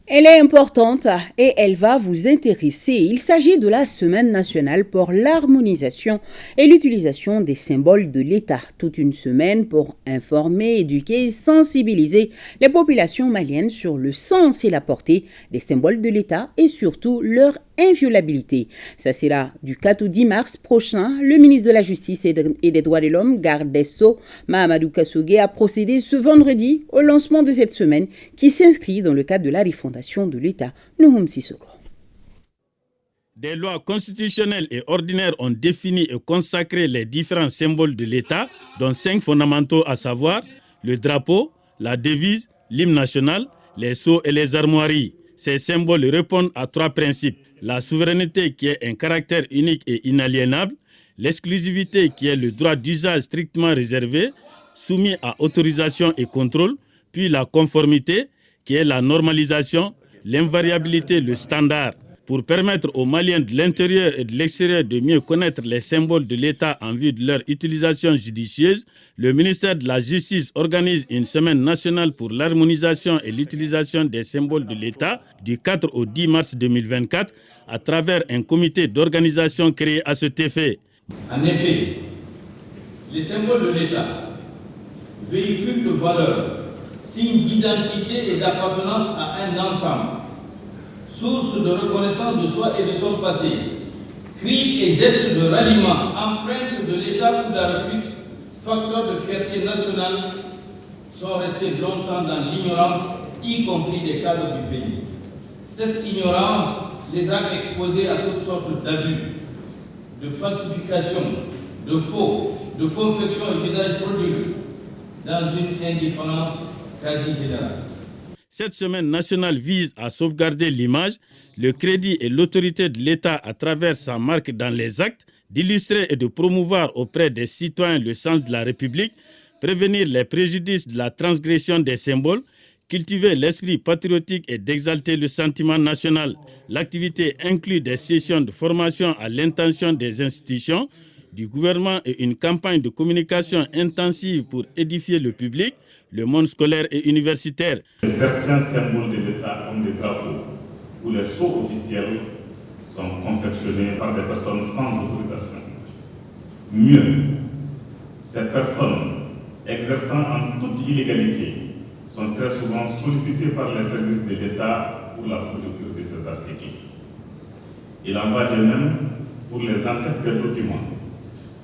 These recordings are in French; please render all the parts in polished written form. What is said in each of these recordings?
Elle est importante et elle va vous intéresser. Il s'agit de la Semaine nationale pour l'harmonisation et l'utilisation des symboles de l'État. Toute une semaine pour informer, éduquer et sensibiliser les populations maliennes sur le sens et la portée des symboles de l'État et surtout leur inviolabilité. Ça sera du 4 au 10 mars prochain. Le ministre de la Justice et des Droits de l'Homme, Garde des Sceaux, Mahamadou Kassogé, a procédé ce vendredi au lancement de cette semaine qui s'inscrit dans le cadre de la refondation de l'État. Nouhoum Sissoko. Des lois constitutionnelles et ordinaires ont défini et consacré les différents symboles de l'État, dont 5 fondamentaux, à savoir le drapeau, la devise, l'hymne national, les sceaux et les armoiries. Ces symboles répondent à 3 principes. La souveraineté qui est un caractère unique et inaliénable, l'exclusivité qui est le droit d'usage strictement réservé, soumis à autorisation et contrôle, puis la conformité qui est la normalisation, l'invariabilité, le standard. Pour permettre aux Maliens de l'intérieur et de l'extérieur de mieux connaître les symboles de l'État en vue de leur utilisation judicieuse, le ministère de la Justice organise une semaine nationale pour l'harmonisation et l'utilisation des symboles de l'État du 4 au 10 mars 2024 à travers un comité d'organisation créé à cet effet. En effet, les symboles de l'État, véhicules de valeurs, signes d'identité et d'appartenance à un ensemble, source de reconnaissance de soi et de son passé, cris et gestes de ralliement, empreintes de l'État ou de la République, facteurs de fierté nationale, sont restés longtemps dans l'ignorance, y compris des cadres du pays. Cette ignorance les a exposés à toutes sortes d'abus, de falsification, de faux, de confection et d'usage frauduleux, dans une indifférence quasi générale. Cette semaine nationale vise à sauvegarder l'image, le crédit et l'autorité de l'État à travers sa marque dans les actes, d'illustrer et de promouvoir auprès des citoyens le sens de la République, prévenir les préjudices de la transgression des symboles, cultiver l'esprit patriotique et d'exalter le sentiment national. L'activité inclut des sessions de formation à l'intention des institutions, du gouvernement et une campagne de communication intensive pour édifier le public, le monde scolaire et universitaire. Certains symboles de l'État comme les drapeaux ou les sceaux officiels sont confectionnés par des personnes sans autorisation. Mieux, ces personnes exerçant en toute illégalité sont très souvent sollicitées par les services de l'État pour la fourniture de ces articles. Il en va de même pour les enquêtes des documents.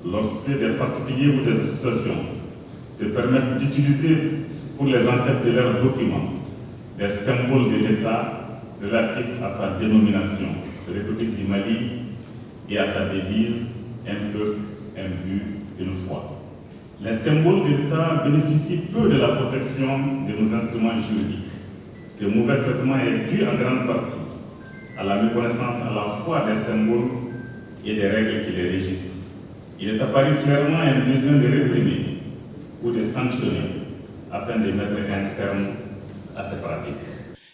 Lorsque des particuliers ou des associations se permettent d'utiliser pour les enquêtes de leurs documents des symboles de l'État relatifs à sa dénomination, République du Mali, et à sa devise, un peuple, un but, une foi. Les symboles de l'État bénéficient peu de la protection de nos instruments juridiques. Ce mauvais traitement est dû en grande partie à la méconnaissance à la fois des symboles et des règles qui les régissent. Il est apparu clairement un besoin de réprimer ou de sanctionner afin de mettre un terme à ces pratiques.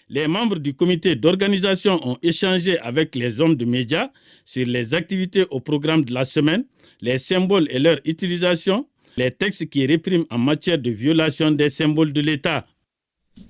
Les membres du comité d'organisation ont échangé avec les hommes de médias sur les activités au programme de la semaine, les symboles et leur utilisation, les textes qui répriment en matière de violation des symboles de l'État.